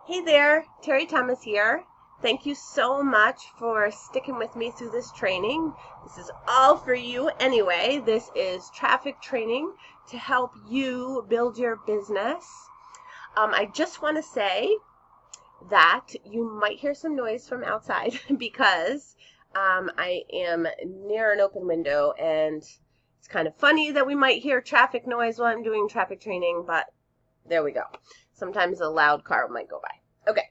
Hey there, Terry Thomas here. Thank you so much for sticking with me through this training. This is all for you anyway. This is traffic training to help you build your business. I just want to say that you might hear some noise from outside because I am near an open window, and it's kind of funny that we might hear traffic noise while I'm doing traffic training, but there we go. Sometimes a loud car might go by. Okay,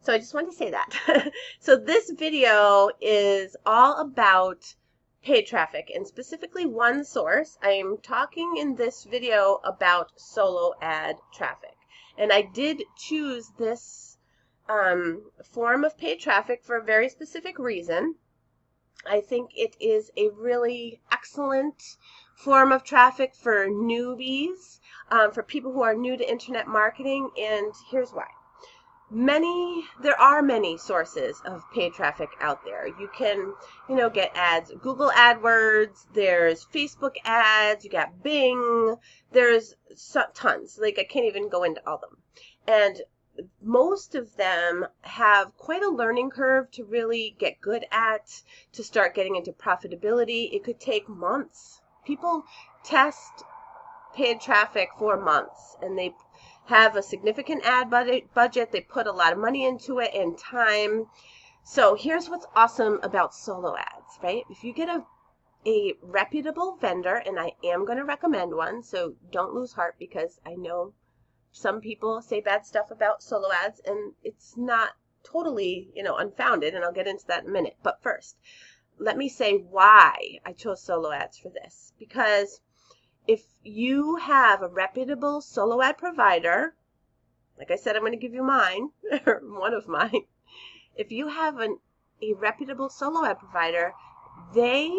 so I just want to say that. So this video is all about paid traffic, and specifically one source. I am talking in this video about solo ad traffic. And I did choose this form of paid traffic for a very specific reason. I think it is a really excellent form of traffic for newbies, for people who are new to internet marketing, and here's why. There are many sources of paid traffic out there. You can, get ads, Google AdWords, there's Facebook ads, you got Bing, there's tons. Like, I can't even go into all of them. And most of them have quite a learning curve to really get good at, to start getting into profitability. It could take months. People test paid traffic for months, and they have a significant ad budget. They put a lot of money into it and time. So here's what's awesome about solo ads, right? If you get a reputable vendor, and I am going to recommend one, so don't lose heart, because I know some people say bad stuff about solo ads, and it's not totally, unfounded, and I'll get into that in a minute. But first, let me say why I chose solo ads for this. Because if you have a reputable solo ad provider, like I said, I'm going to give you mine, or one of mine. If you have a reputable solo ad provider, they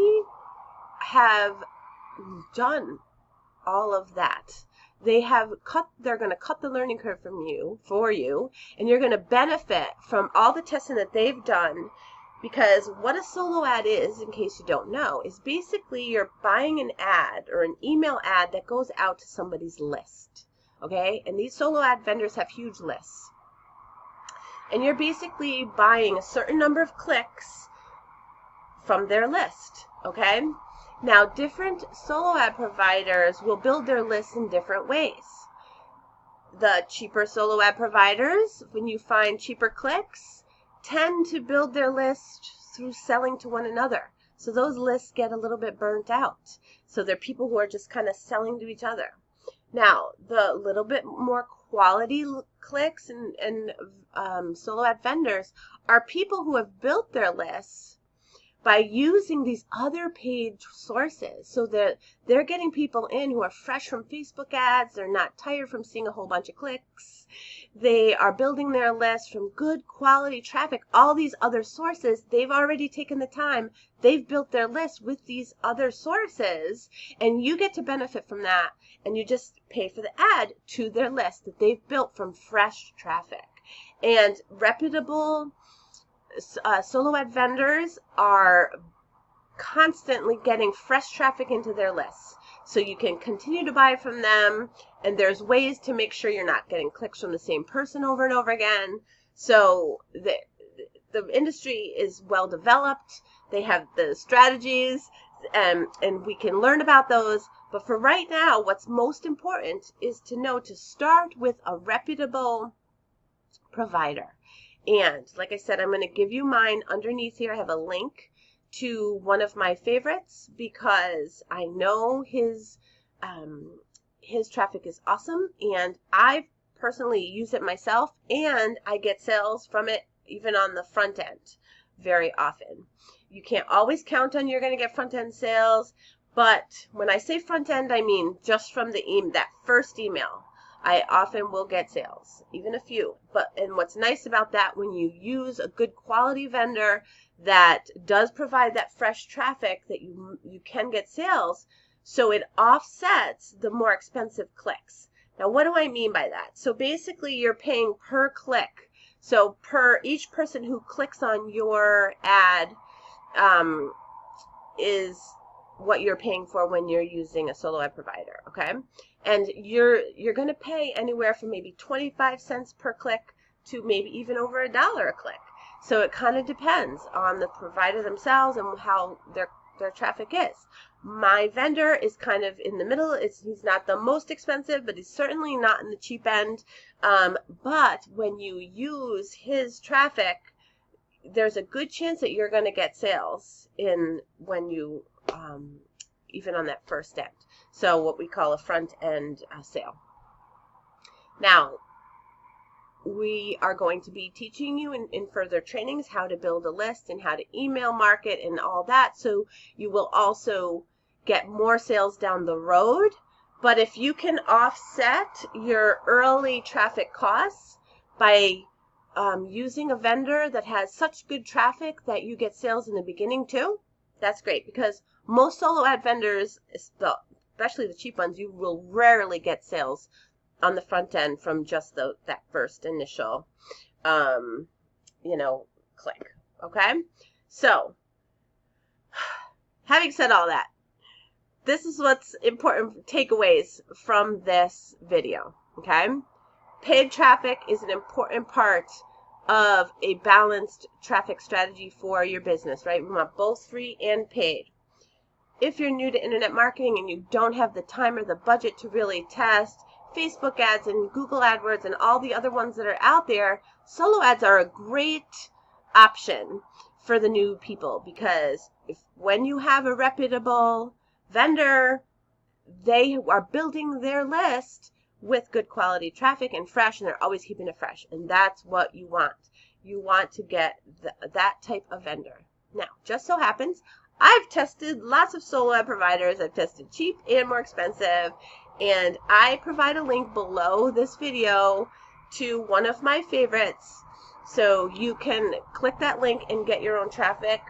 have done all of that. They're going to cut the learning curve for you, and you're going to benefit from all the testing that they've done. Because what a solo ad is, in case you don't know, is basically you're buying an ad or an email ad that goes out to somebody's list. Okay? And these solo ad vendors have huge lists. And you're basically buying a certain number of clicks from their list. Okay? Now, different solo ad providers will build their lists in different ways. The cheaper solo ad providers, when you find cheaper clicks, tend to build their list through selling to one another. So those lists get a little bit burnt out. So they're people who are just kind of selling to each other. Now, the little bit more quality clicks and solo ad vendors are people who have built their lists by using these other paid sources, so that they're getting people in who are fresh from Facebook ads. They're not tired from seeing a whole bunch of clicks. They are building their list from good quality traffic. All these other sources, they've already taken the time. They've built their list with these other sources, and you get to benefit from that, and you just pay for the ad to their list that they've built from fresh traffic. And reputable solo ad vendors are constantly getting fresh traffic into their lists. So you can continue to buy from them, and there's ways to make sure you're not getting clicks from the same person over and over again. So the industry is well developed. They have the strategies, and we can learn about those. But for right now, what's most important is to know to start with a reputable provider. And like I said, I'm going to give you mine underneath here. I have a link to one of my favorites because I know his traffic is awesome, and I personally use it myself, and I get sales from it even on the front end very often. You can't always count on you're going to get front end sales, but when I say front end, I mean just from that first email. I often will get sales, even a few. And what's nice about that, when you use a good quality vendor that does provide that fresh traffic, that you can get sales, so it offsets the more expensive clicks. Now, what do I mean by that? So basically, you're paying per click. So per each person who clicks on your ad is what you're paying for when you're using a solo ad provider, okay? And you're going to pay anywhere from maybe 25 cents per click to maybe even over $1 a click. So it kind of depends on the provider themselves and how their traffic is. My vendor is kind of in the middle. He's not the most expensive, but he's certainly not in the cheap end. But when you use his traffic, there's a good chance that you're going to get sales when you even on that first end. So what we call a front end sale. Now, we are going to be teaching you in further trainings how to build a list and how to email market and all that. So you will also get more sales down the road. But if you can offset your early traffic costs by using a vendor that has such good traffic that you get sales in the beginning too, that's great, because most solo ad vendors, especially the cheap ones, you will rarely get sales on the front end from just that first initial, click. Okay. So having said all that, this is what's important takeaways from this video. Okay. Paid traffic is an important part of a balanced traffic strategy for your business, right? We want both free and paid. If you're new to internet marketing and you don't have the time or the budget to really test Facebook ads and Google AdWords and all the other ones that are out there, solo ads are a great option for the new people, because when you have a reputable vendor, they are building their list with good quality traffic and fresh, and they're always keeping it fresh. And that's what you want. You want to get that type of vendor. Now, just so happens, I've tested lots of solo ad providers. I've tested cheap and more expensive. And I provide a link below this video to one of my favorites. So you can click that link and get your own traffic.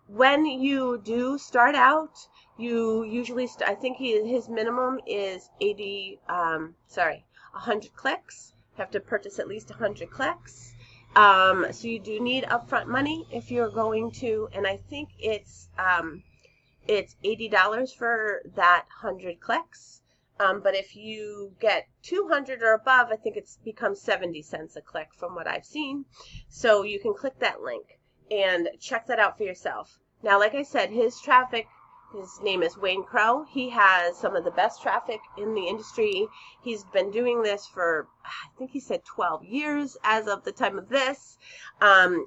When you do start out, you usually, I think his minimum is 100 clicks. You have to purchase at least 100 clicks. So you do need upfront money if you're going to, and I think it's $80 for that 100 clicks. But if you get 200 or above, I think it becomes 70 cents a click from what I've seen. So you can click that link and check that out for yourself. Now, like I said, his name is Wayne Crow. He has some of the best traffic in the industry. He's been doing this for, I think he said 12 years as of the time of this.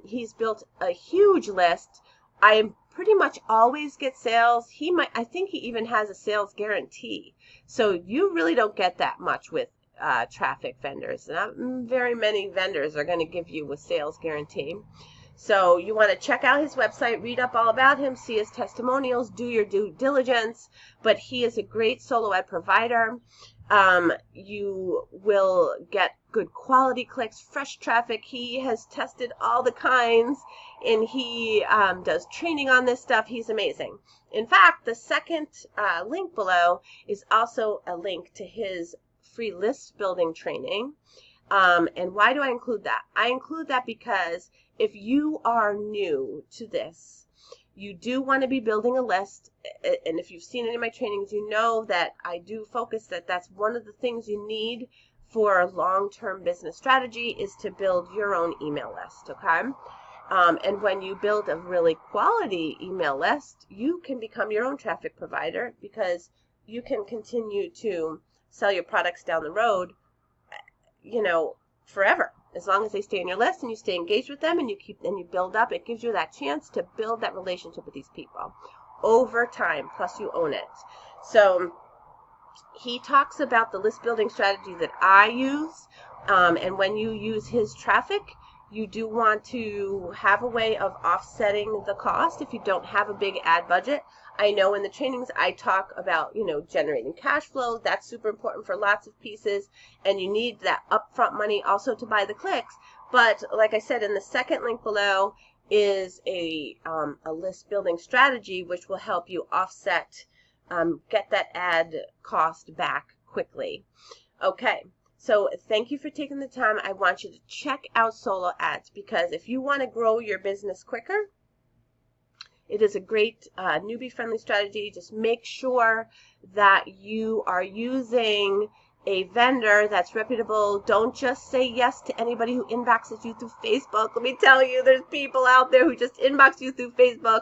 He's built a huge list. I pretty much always get sales. I think he even has a sales guarantee. So you really don't get that much with traffic vendors. Not very many vendors are going to give you a sales guarantee. So you want to check out his website, read up all about him, see his testimonials, do your due diligence. But he is a great solo ad provider. You will get good quality clicks, fresh traffic. He has tested all the kinds, and he does training on this stuff. He's amazing. In fact, the second link below is also a link to his free list building training. And why do I include that? I include that because if you are new to this, you do want to be building a list. And if you've seen any of my trainings, you know that I do focus that that's one of the things you need for a long-term business strategy is to build your own email list, okay? And when you build a really quality email list, you can become your own traffic provider, because you can continue to sell your products down the road, forever. As long as they stay on your list and you stay engaged with them and you build up, it gives you that chance to build that relationship with these people over time, plus you own it. So he talks about the list building strategy that I use. And when you use his traffic, you do want to have a way of offsetting the cost if you don't have a big ad budget. I know in the trainings I talk about, generating cash flow. That's super important for lots of pieces, and you need that upfront money also to buy the clicks. But like I said, in the second link below is a list building strategy which will help you offset, get that ad cost back quickly. Okay. So thank you for taking the time. I want you to check out solo ads, because if you want to grow your business quicker, it is a great newbie-friendly strategy. Just make sure that you are using a vendor that's reputable. Don't just say yes to anybody who inboxes you through Facebook. Let me tell you, there's people out there who just inbox you through Facebook,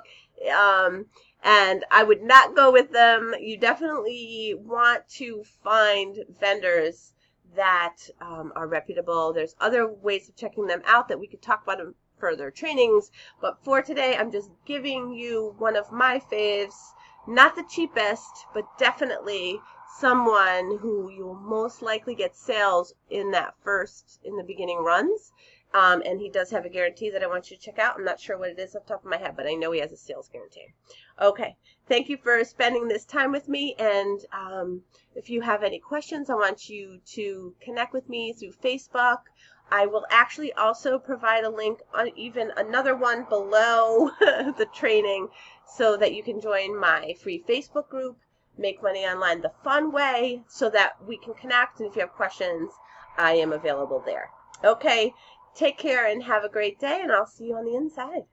and I would not go with them. You definitely want to find vendors that are reputable. There's other ways of checking them out that we could talk about in further trainings, but for today, I'm just giving you one of my faves. Not the cheapest, but definitely someone who you'll most likely get sales in the beginning runs. And he does have a guarantee that I want you to check out. I'm not sure what it is off the top of my head, but I know he has a sales guarantee. Okay, thank you for spending this time with me. And if you have any questions, I want you to connect with me through Facebook. I will actually also provide a link on even another one below the training so that you can join my free Facebook group, Make Money Online the Fun Way, so that we can connect. And if you have questions, I am available there. Okay, take care and have a great day, and I'll see you on the inside.